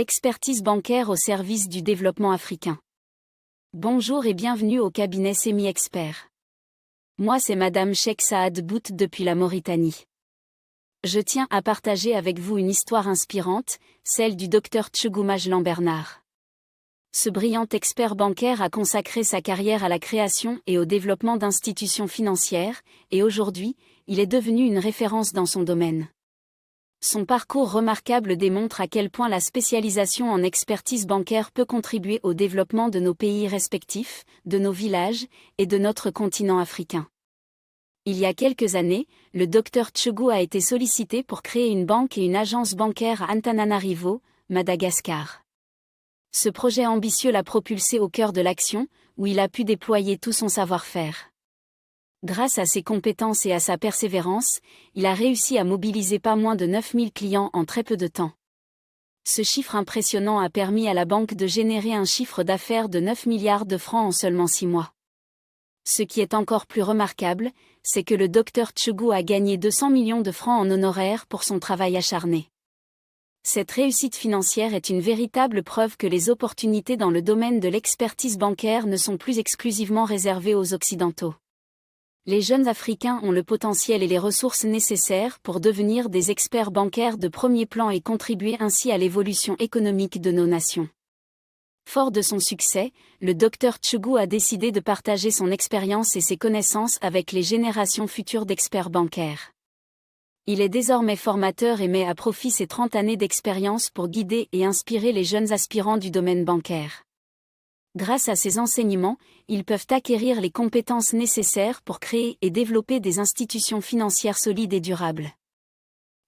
L'expertise bancaire au service du développement africain. Bonjour et bienvenue au cabinet Semi-Expert. Moi c'est Madame Cheikh Saad Bout depuis la Mauritanie. Je tiens à partager avec vous une histoire inspirante, celle du Dr Tchegou Majlan Bernard. Ce brillant expert bancaire a consacré sa carrière à la création et au développement d'institutions financières, et aujourd'hui, il est devenu une référence dans son domaine. Son parcours remarquable démontre à quel point la spécialisation en expertise bancaire peut contribuer au développement de nos pays respectifs, de nos villages, et de notre continent africain. Il y a quelques années, le Dr Tchegou a été sollicité pour créer une banque et une agence bancaire à Antananarivo, Madagascar. Ce projet ambitieux l'a propulsé au cœur de l'action, où il a pu déployer tout son savoir-faire. Grâce à ses compétences et à sa persévérance, il a réussi à mobiliser pas moins de 9000 clients en très peu de temps. Ce chiffre impressionnant a permis à la banque de générer un chiffre d'affaires de 9 milliards de francs en seulement 6 mois. Ce qui est encore plus remarquable, c'est que le Dr Tchegou a gagné 200 millions de francs en honoraires pour son travail acharné. Cette réussite financière est une véritable preuve que les opportunités dans le domaine de l'expertise bancaire ne sont plus exclusivement réservées aux Occidentaux. Les jeunes Africains ont le potentiel et les ressources nécessaires pour devenir des experts bancaires de premier plan et contribuer ainsi à l'évolution économique de nos nations. Fort de son succès, le Dr Tchegou a décidé de partager son expérience et ses connaissances avec les générations futures d'experts bancaires. Il est désormais formateur et met à profit ses 30 années d'expérience pour guider et inspirer les jeunes aspirants du domaine bancaire. Grâce à ces enseignements, ils peuvent acquérir les compétences nécessaires pour créer et développer des institutions financières solides et durables.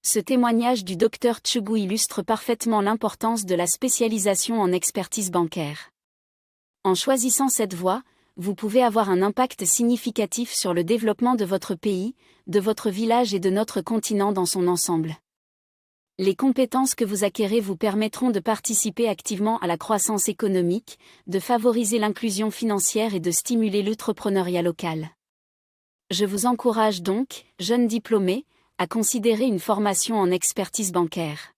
Ce témoignage du Dr Tchegou illustre parfaitement l'importance de la spécialisation en expertise bancaire. En choisissant cette voie, vous pouvez avoir un impact significatif sur le développement de votre pays, de votre village et de notre continent dans son ensemble. Les compétences que vous acquérez vous permettront de participer activement à la croissance économique, de favoriser l'inclusion financière et de stimuler l'entrepreneuriat local. Je vous encourage donc, jeunes diplômés, à considérer une formation en expertise bancaire.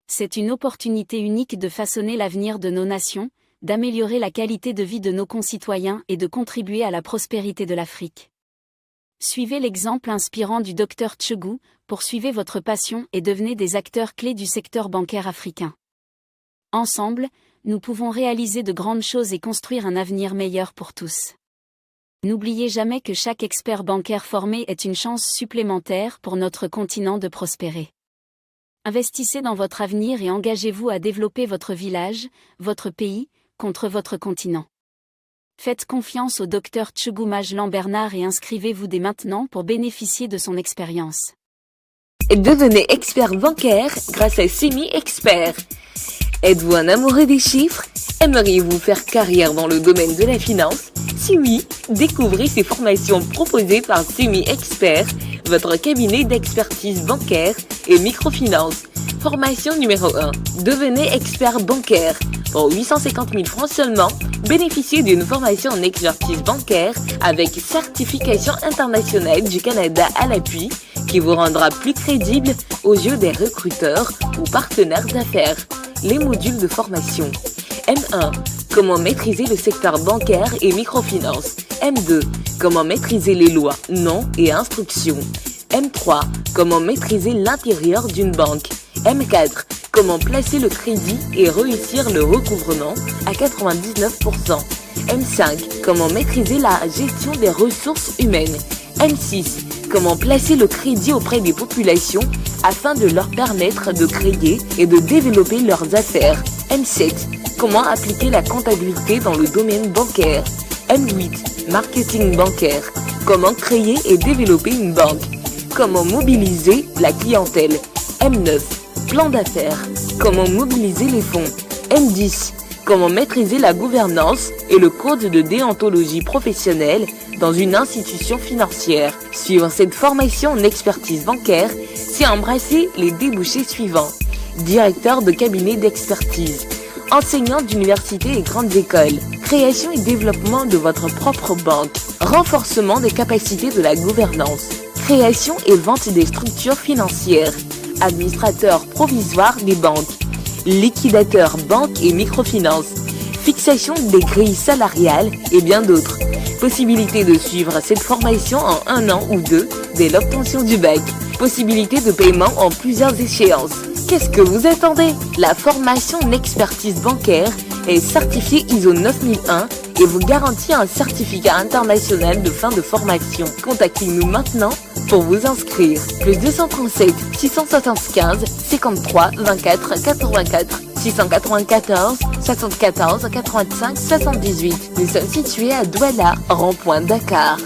C'est une opportunité unique de façonner l'avenir de nos nations, d'améliorer la qualité de vie de nos concitoyens et de contribuer à la prospérité de l'Afrique. Suivez l'exemple inspirant du Dr Tchegou, poursuivez votre passion et devenez des acteurs clés du secteur bancaire africain. Ensemble, nous pouvons réaliser de grandes choses et construire un avenir meilleur pour tous. N'oubliez jamais que chaque expert bancaire formé est une chance supplémentaire pour notre continent de prospérer. Investissez dans votre avenir et engagez-vous à développer votre village, votre pays, contre votre continent. Faites confiance au Dr Tchegou Majlan Bernard et inscrivez-vous dès maintenant pour bénéficier de son expérience. Devenez expert bancaire grâce à Semi-Expert. Êtes-vous un amoureux des chiffres? Aimeriez-vous faire carrière dans le domaine de la finance? Si oui, découvrez ces formations proposées par Semi-Expert, votre cabinet d'expertise bancaire et microfinance. Formation numéro 1. Devenez expert bancaire. Pour 850 000 francs seulement, bénéficiez d'une formation en expertise bancaire avec certification internationale du Canada à l'appui qui vous rendra plus crédible aux yeux des recruteurs ou partenaires d'affaires. Les modules de formation. M1. Comment maîtriser le secteur bancaire et microfinance. M2. Comment maîtriser les lois, noms et instructions. M3. Comment maîtriser l'intérieur d'une banque. M4. Comment placer le crédit et réussir le recouvrement à 99%. M5. Comment maîtriser la gestion des ressources humaines. M6. Comment placer le crédit auprès des populations afin de leur permettre de créer et de développer leurs affaires. M7. Comment appliquer la comptabilité dans le domaine bancaire. M8. Marketing bancaire. Comment créer et développer une banque. Comment mobiliser la clientèle. M9. Plan d'affaires. Comment mobiliser les fonds. M10. Comment maîtriser la gouvernance et le code de déontologie professionnelle dans une institution financière. Suivre cette formation en expertise bancaire, c'est embrasser les débouchés suivants. Directeur de cabinet d'expertise. Enseignant d'université et grandes écoles. Création et développement de votre propre banque. Renforcement des capacités de la gouvernance. Création et vente des structures financières. Administrateur provisoire des banques. liquidateur banque et microfinance, fixation des grilles salariales et bien d'autres. Possibilité de suivre cette formation en 1 an ou 2 dès l'obtention du bac. Possibilité de paiement en plusieurs échéances. Qu'est-ce que vous attendez? La formation en expertise bancaire est certifiée ISO 9001 et vous garantit un certificat international de fin de formation. Contactez-nous maintenant pour vous inscrire. Plus 237 675 53 24 84 694 74 85 78. Nous sommes situés à Douala, rond-point Dakar.